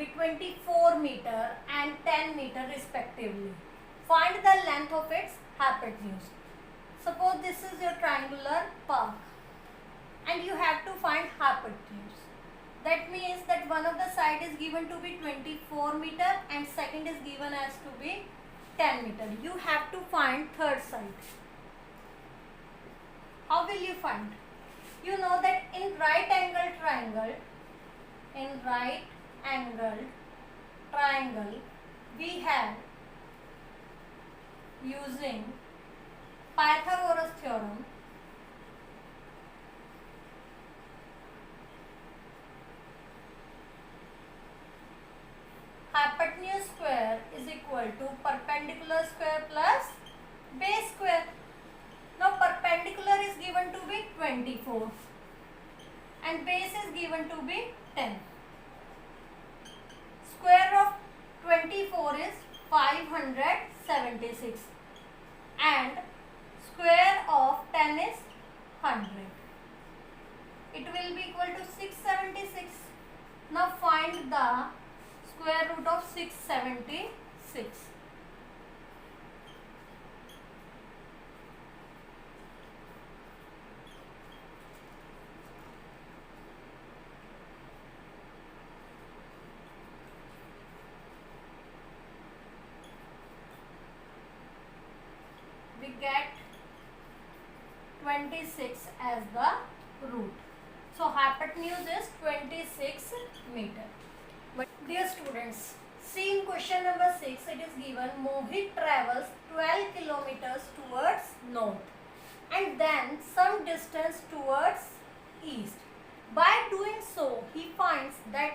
be 24 meter and 10 meter respectively. Find the length of its hypotenuse. Suppose this is your triangular park and you have to find hypotenuse. That means that one of the side is given to be 24 meter and second is given as to be 10 meter. You have to find third side. How will you find? You know that in right angle triangle, we have, using Pythagoras theorem, hypotenuse square is equal to perpendicular square plus base square. Now perpendicular is given to be 24 and base is given to be 10. Square of 24 is 576 and square of 10 is 100. It will be equal to 676. Now find the square root of 676. We get 26 as the root. So hypotenuse is 26 meter. But dear students, see in question number 6 it is given Mohit travels 12 kilometers towards north and then some distance towards east. By doing so, he finds that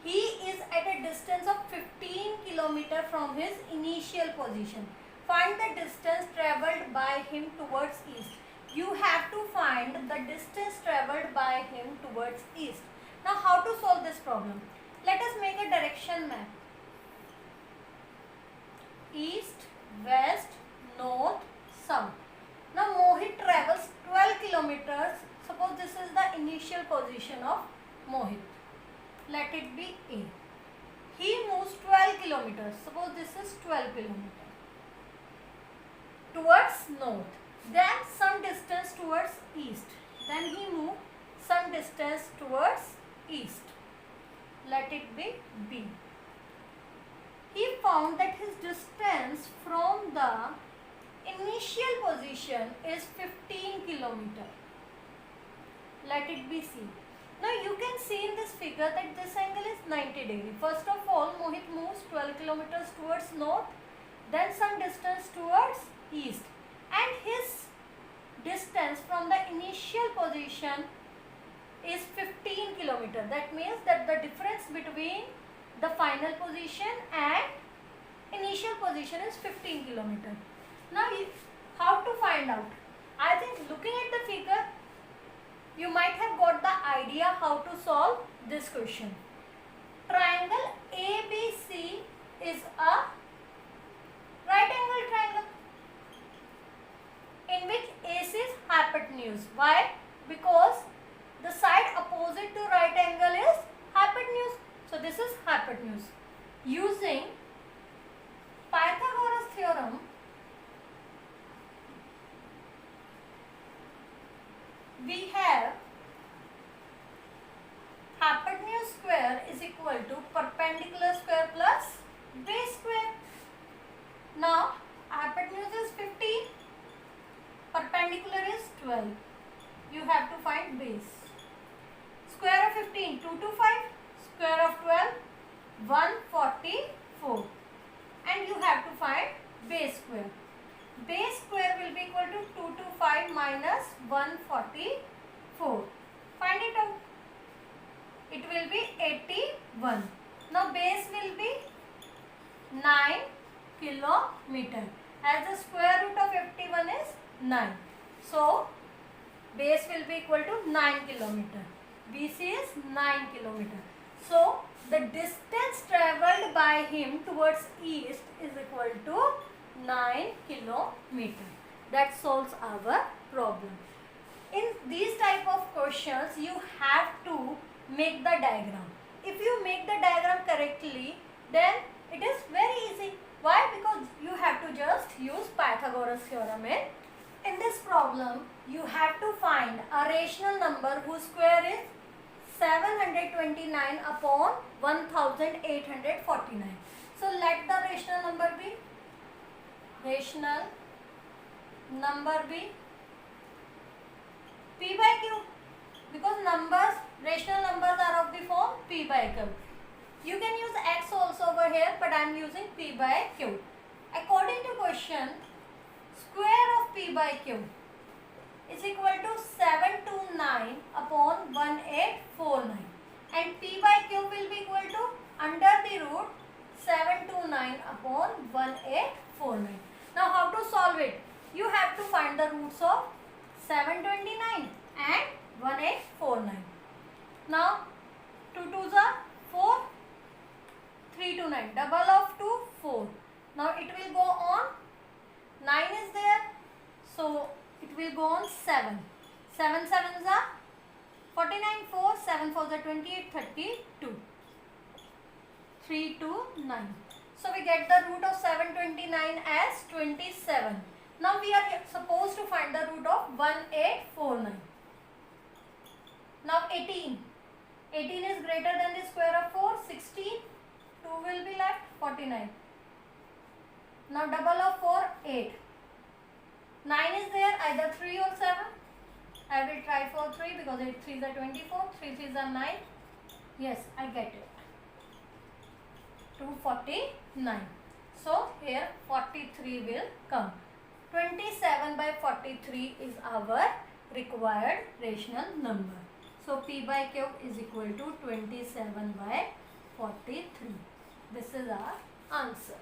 he is at a distance of 15 kilometers from his initial position. Find the distance travelled by him towards east. You have to find the distance travelled by him towards east. Now how to solve this problem? Let us make a direction map. East, west, north, south. Now Mohit travels 12 kilometers. Suppose this is the initial position of Mohit. Let it be A. He moves 12 kilometers. Suppose this is 12 kilometers. Towards north. Then some distance towards east. Then he moved some distance towards east. Let it be B. He found that his distance from the initial position is 15 kilometers. Let it be C. Now you can see in this figure that this angle is 90 degrees. First of all, Mohit moves 12 kilometers towards north, then some distance towards east, and his distance from the initial position is 15 kilometers. That means that the difference between the final position and initial position is 15 kilometers. Now how to find out? I think looking at the figure you might have got the idea how to solve this question. Triangle ABC is a right angle triangle in which AC is hypotenuse. Why? Because the side opposite to right angle is hypotenuse. So this is hypotenuse. Using Pythagoras theorem, we have hypotenuse square is equal to perpendicular square plus base square. Now hypotenuse is 15, perpendicular is 12. You have to find base. Square of 15, 2 to 5. Square of 12, 144. And you have to find base square. Base square will be equal to 2 to 5 minus 144. Find it out. It will be 81. Now base will be 9 kilometer. As the square root of 81 is 9. So base will be equal to 9 kilometer. BC is 9 kilometer. So the distance travelled by him towards east is equal to 9 kilometer. That solves our problem. In these type of questions, you have to make the diagram. If you make the diagram only, then it is very easy. Why? Because you have to just use Pythagoras theorem in this problem. You have to find a rational number whose square is 729 upon 1849. So let the rational number be P by Q, because rational numbers are of the form P by Q. You can use X also over here, but I am using P by Q. According to question, square of P by Q is equal to 729 upon 1849, and P by Q will be equal to under the root 729 upon 1849. Now how to solve it? You have to find the roots of 729 and 1849. Now 2 2s are 4, 3 to 9, double of 2, 4. Now it will go on, 9 is there, so it will go on 7. 7 7s are 49, 4, 7 4s are 28, 32. 3 to 9. So we get the root of 729 as 27. Now we are supposed to find the root of 1849. Now 18. 18 is greater than the square of 4, 16. 2 will be left, 49. Now double of 4, 8. 9 is there, either 3 or 7. I will try for 3 because 8 3s are 24, 3 3s are 9. Yes, I get it. 249. So here 43 will come. 27 by 43 is our required rational number. So P by Q is equal to 27 by 43. This is our answer.